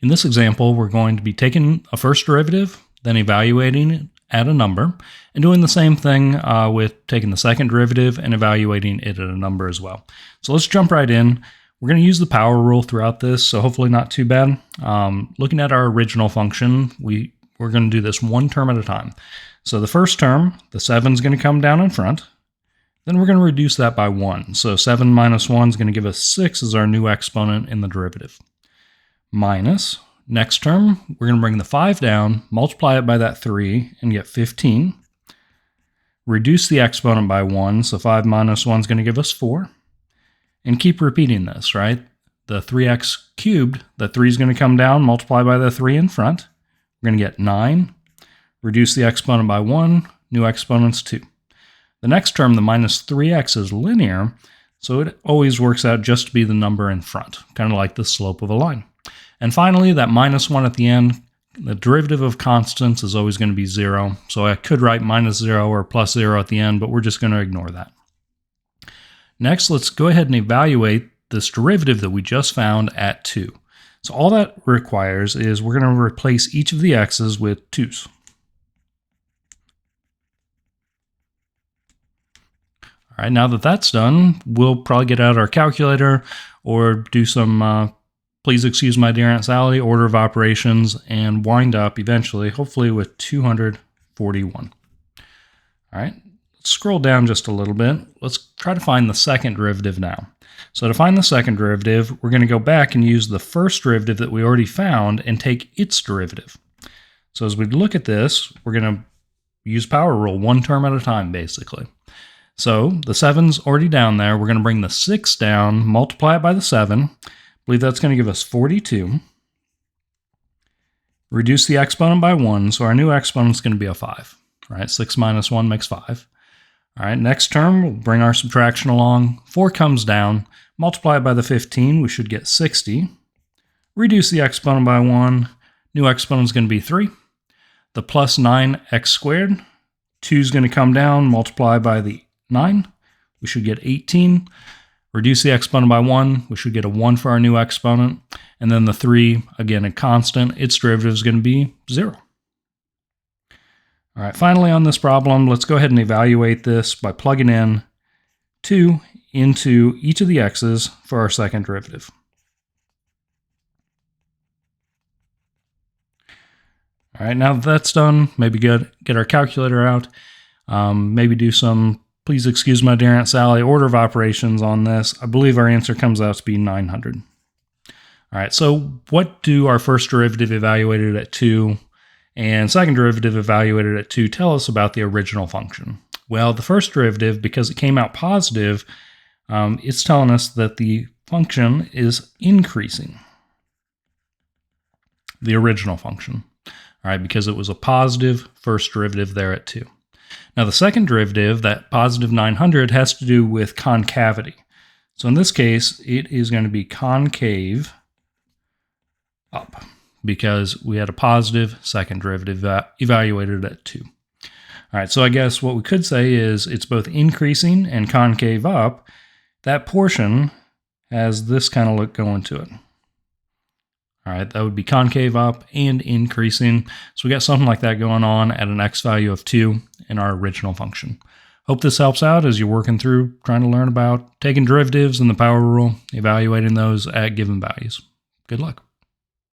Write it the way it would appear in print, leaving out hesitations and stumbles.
In this example, we're going to be taking a first derivative, then evaluating it at a number, and doing the same thing with taking the second derivative and evaluating it at a number as well. So let's jump right in. We're going to use the power rule throughout this, so hopefully not too bad. Looking at our original function, we're going to do this one term at a time. So the first term, the 7 is going to come down in front. Then we're going to reduce that by 1. So 7 minus 1 is going to give us 6 as our new exponent in the derivative. Minus, next term, we're going to bring the 5 down, multiply it by that 3, and get 15. Reduce the exponent by 1, so 5 minus 1 is going to give us 4. And keep repeating this, right? The 3x cubed, the 3 is going to come down, multiply by the 3 in front. We're going to get 9. Reduce the exponent by 1, new exponent's 2. The next term, the minus 3x, is linear, so it always works out just to be the number in front, kind of like the slope of a line. And finally, that minus 1 at the end, the derivative of constants is always going to be 0, so I could write minus 0 or plus 0 at the end, but we're just going to ignore that. Next, let's go ahead and evaluate this derivative that we just found at 2. So all that requires is we're going to replace each of the x's with 2's. All right, now that that's done, we'll probably get out our calculator or do some, please excuse my dear Aunt Sally, order of operations, and wind up eventually, hopefully with 241. All right. Scroll down just a little bit. Let's try to find the second derivative now. So to find the second derivative, we're going to go back and use the first derivative that we already found and take its derivative. So as we look at this, we're going to use power rule, one term at a time, basically. So the 7's already down there. We're going to bring the 6 down, multiply it by the 7. I believe that's going to give us 42. Reduce the exponent by 1, so our new exponent is going to be a 5. All right, 6 minus 1 makes 5. All right, next term, we'll bring our subtraction along. 4 comes down, multiply it by the 15, we should get 60. Reduce the exponent by 1, new exponent is going to be 3. The plus 9x squared, 2 is going to come down, multiply by the 9, we should get 18. Reduce the exponent by 1, we should get a 1 for our new exponent. And then the 3, again, a constant, its derivative is going to be 0. All right, finally on this problem, let's go ahead and evaluate this by plugging in 2 into each of the x's for our second derivative. All right, now that that's done, maybe get our calculator out, maybe do some, please excuse my dear Aunt Sally, order of operations on this. I believe our answer comes out to be 900. All right, so what do our first derivative evaluated at 2 and second derivative evaluated at 2 tell us about the original function? Well, the first derivative, because it came out positive, it's telling us that the function is increasing. The original function, all right, because it was a positive first derivative there at 2. Now the second derivative, that positive 900, has to do with concavity. So in this case, it is going to be concave up, because we had a positive second derivative evaluated at 2. All right, so I guess what we could say is it's both increasing and concave up. That portion has this kind of look going to it. All right, that would be concave up and increasing. So we got something like that going on at an x value of 2 in our original function. Hope this helps out as you're working through trying to learn about taking derivatives and the power rule, evaluating those at given values. Good luck.